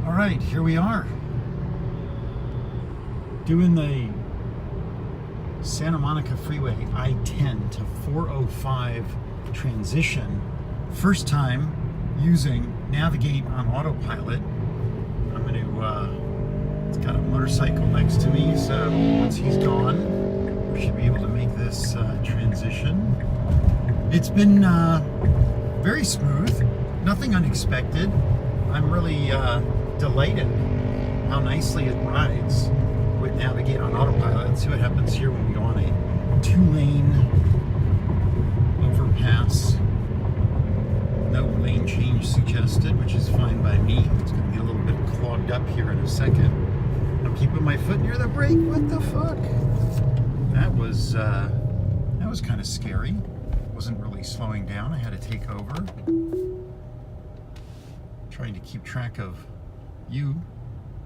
All right, here we are. Doing the Santa Monica Freeway I-10 to 405 transition. First time using Navigate on Autopilot. I'm going to, it's got a motorcycle next to me, so once he's gone, we should be able to make this transition. It's been very smooth, nothing unexpected. I'm really delighted how nicely it rides with Navigate on Autopilot. Let's see what happens here when we go on a 2-lane overpass. No lane change suggested, which is fine by me. It's going to get a little bit clogged up here in a second. I'm keeping my foot near the brake. What the fuck? That was kind of scary. Wasn't really slowing down. I had to take over. Trying to keep track of you,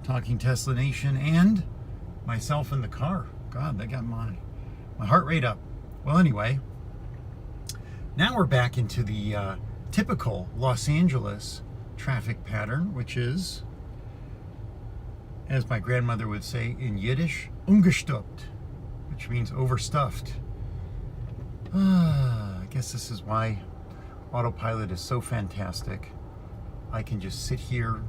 Talking Tesla Nation, and myself in the car. God, that got my heart rate up. Well, anyway, now we're back into the typical Los Angeles traffic pattern, which is, as my grandmother would say in Yiddish, ungestoppt, which means overstuffed. I guess this is why Autopilot is so fantastic. I can just sit here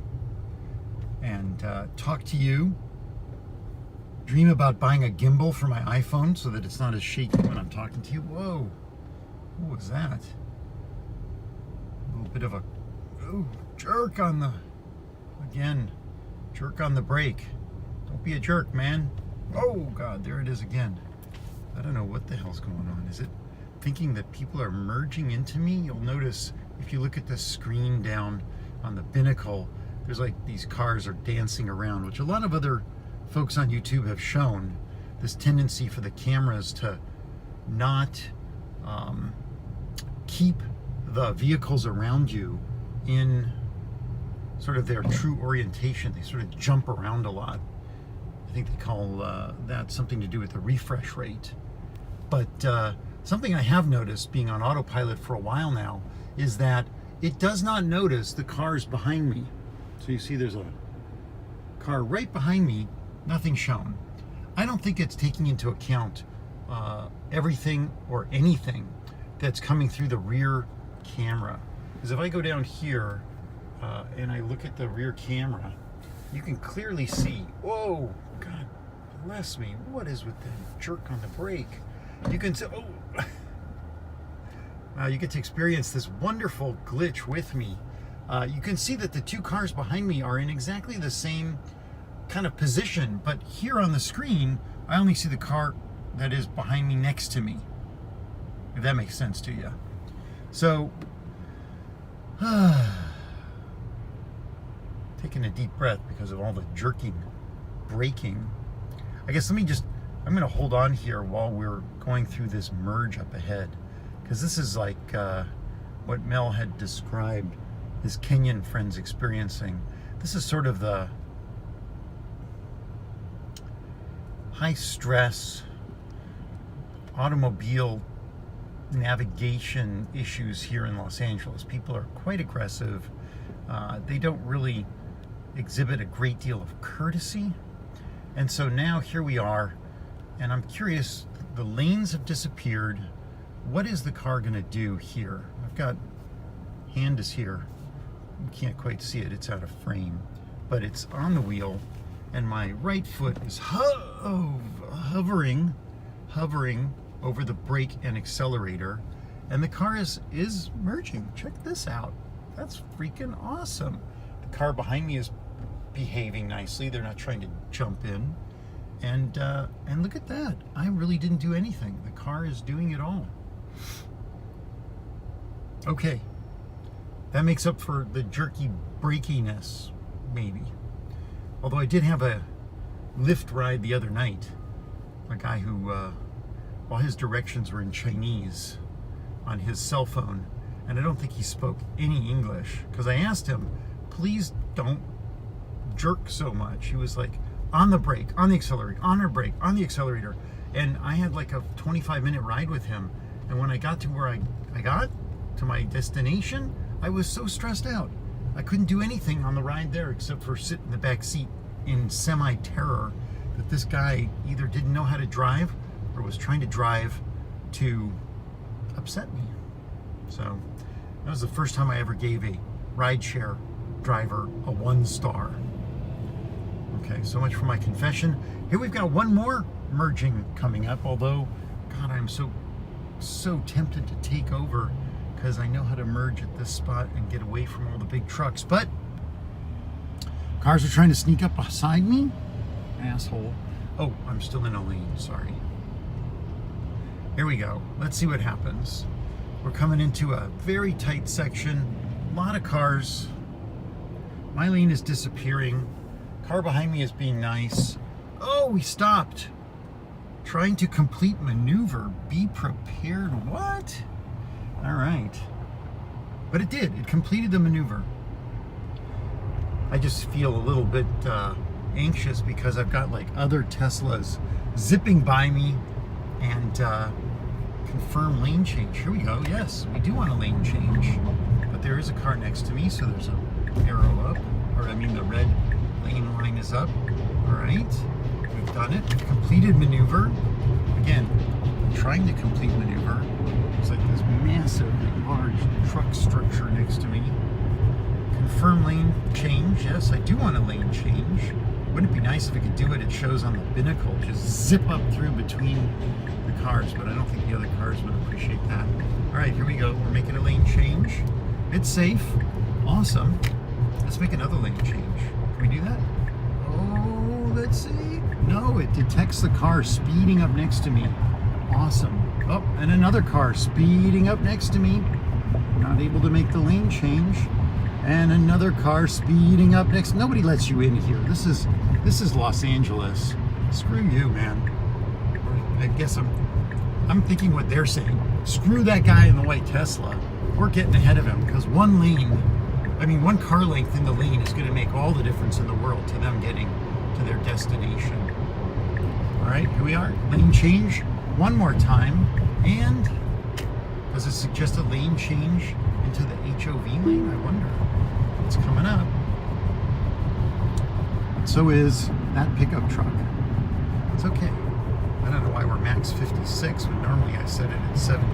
and talk to you, dream about buying a gimbal for my iPhone so that it's not as shaky when I'm talking to you. Whoa, what was that? A little bit of a jerk on the, again, jerk on the brake. Don't be a jerk, man. Oh God, there it is again. I don't know what the hell's going on. Is it thinking that people are merging into me? You'll notice if you look at the screen down on the binnacle, there's like these cars are dancing around, which a lot of other folks on YouTube have shown this tendency for the cameras to not keep the vehicles around you in sort of their true orientation. They sort of jump around a lot. I think they call that something to do with the refresh rate. But something I have noticed being on Autopilot for a while now is that it does not notice the cars behind me. So you see there's a car right behind me, nothing shown. I don't think it's taking into account everything or anything that's coming through the rear camera. Because if I go down here and I look at the rear camera, you can clearly see, whoa, God bless me, what is with the jerk on the brake? You can see, you get to experience this wonderful glitch with me. You can see that the two cars behind me are in exactly the same kind of position, but here on the screen, I only see the car that is behind me next to me, if that makes sense to you. So, taking a deep breath because of all the jerking, braking. I guess I'm going to hold on here while we're going through this merge up ahead, because this is like what Mel had described his Kenyan friends experiencing. This is sort of the high stress automobile navigation issues here in Los Angeles. People are quite aggressive. They don't really exhibit a great deal of courtesy. And so now here we are, and I'm curious, the lanes have disappeared. What is the car going to do here? I've got, hand is here. You can't quite see it, it's out of frame. But it's on the wheel, and my right foot is hovering over the brake and accelerator, and the car is merging. Check this out. That's freaking awesome. The car behind me is behaving nicely. They're not trying to jump in. And look at that. I really didn't do anything. The car is doing it all. Okay. That makes up for the jerky brakiness, maybe. Although I did have a Lyft ride the other night. A guy who, while his directions were in Chinese on his cell phone, and I don't think he spoke any English, because I asked him, please don't jerk so much. He was like, on the brake, on the accelerator, on our brake, on the accelerator. And I had like a 25-minute ride with him. And when I got to where I got to my destination, I was so stressed out. I couldn't do anything on the ride there except for sit in the back seat in semi-terror that this guy either didn't know how to drive or was trying to drive to upset me. So that was the first time I ever gave a rideshare driver a 1 star. Okay, so much for my confession. Here we've got one more merging coming up, although, God, I'm so tempted to take over because I know how to merge at this spot and get away from all the big trucks, but cars are trying to sneak up beside me. Asshole. Oh, I'm still in a lane, sorry. Here we go. Let's see what happens. We're coming into a very tight section, a lot of cars. My lane is disappearing. Car behind me is being nice. Oh, we stopped. Trying to complete maneuver. Be prepared. What? All right. But it did. It completed the maneuver. I just feel a little bit anxious because I've got like other Teslas zipping by me and confirm lane change. Here we go. Yes, we do want a lane change. But there is a car next to me, so there's an arrow up. Or I mean the red lane line is up. All right. We've done it. We've completed maneuver. Again, trying to complete maneuver. There's like this massive, large truck structure next to me. Confirm lane change. Yes, I do want a lane change. Wouldn't it be nice if I could do it? It shows on the binnacle. Just zip up through between the cars, but I don't think the other cars would appreciate that. All right, here we go. We're making a lane change. It's safe. Awesome. Let's make another lane change. Can we do that? Oh, let's see. No, it detects the car speeding up next to me. Awesome. Oh, and another car speeding up next to me. Not able to make the lane change. And another car speeding up next. Nobody lets you in here. This is Los Angeles. Screw you, man. I guess I'm thinking what they're saying. Screw that guy in the white Tesla. We're getting ahead of him because one car length in the lane is going to make all the difference in the world to them getting to their destination. All right, here we are. Lane change one more time. And does it suggest a lane change into the HOV lane? I wonder. It's coming up. So is that pickup truck. It's okay. I don't know why we're max 56 when normally I set it at 72.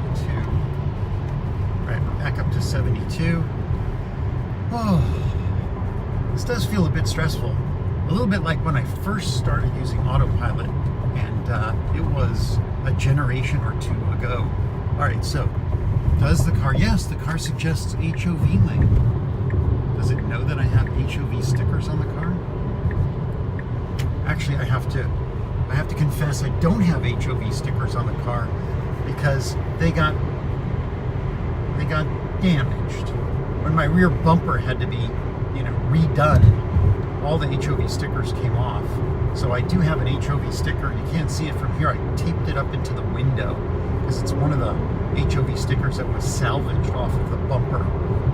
All right, we're back up to 72. Oh, this does feel a bit stressful. A little bit like when I first started using Autopilot, and it was a generation or two ago. All right, so does the car? Yes, the car suggests HOV lane. Does it know that I have HOV stickers on the car? Actually, I have to confess I don't have HOV stickers on the car because they got damaged. When my rear bumper had to be, redone, all the HOV stickers came off. So I do have an HOV sticker. You can't see it from here. I taped it up into the window because it's one of the HOV stickers that was salvaged off of the bumper.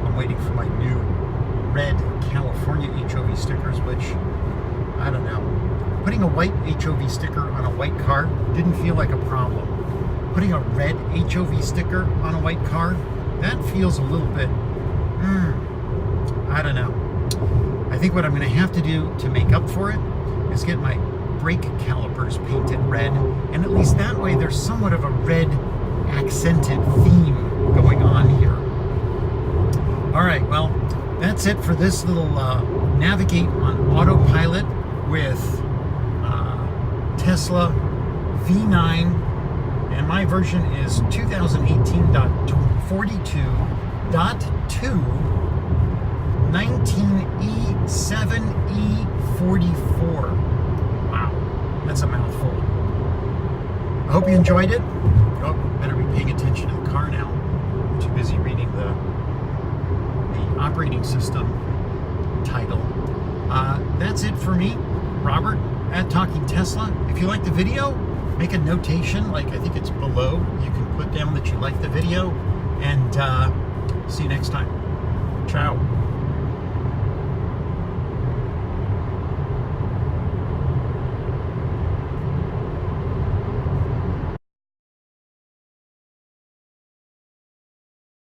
I'm waiting for my new red California HOV stickers, which, I don't know. Putting a white HOV sticker on a white car didn't feel like a problem. Putting a red HOV sticker on a white car, that feels a little bit, I don't know. I think what I'm going to have to do to make up for it is get my brake calipers painted red, and at least that way there's somewhat of a red accented theme going on here. All right, well, that's it for this little navigate on Autopilot with Tesla V9, and my version is 2018.42.2 19E7E44. Wow, that's a mouthful. I hope you enjoyed it. Oh, better be paying attention to the car now. I'm too busy reading the operating system title. That's it for me, Robert at Talking Tesla. If you like the video, make a notation, like I think it's below. You can put down that you like the video, and see you next time. Ciao.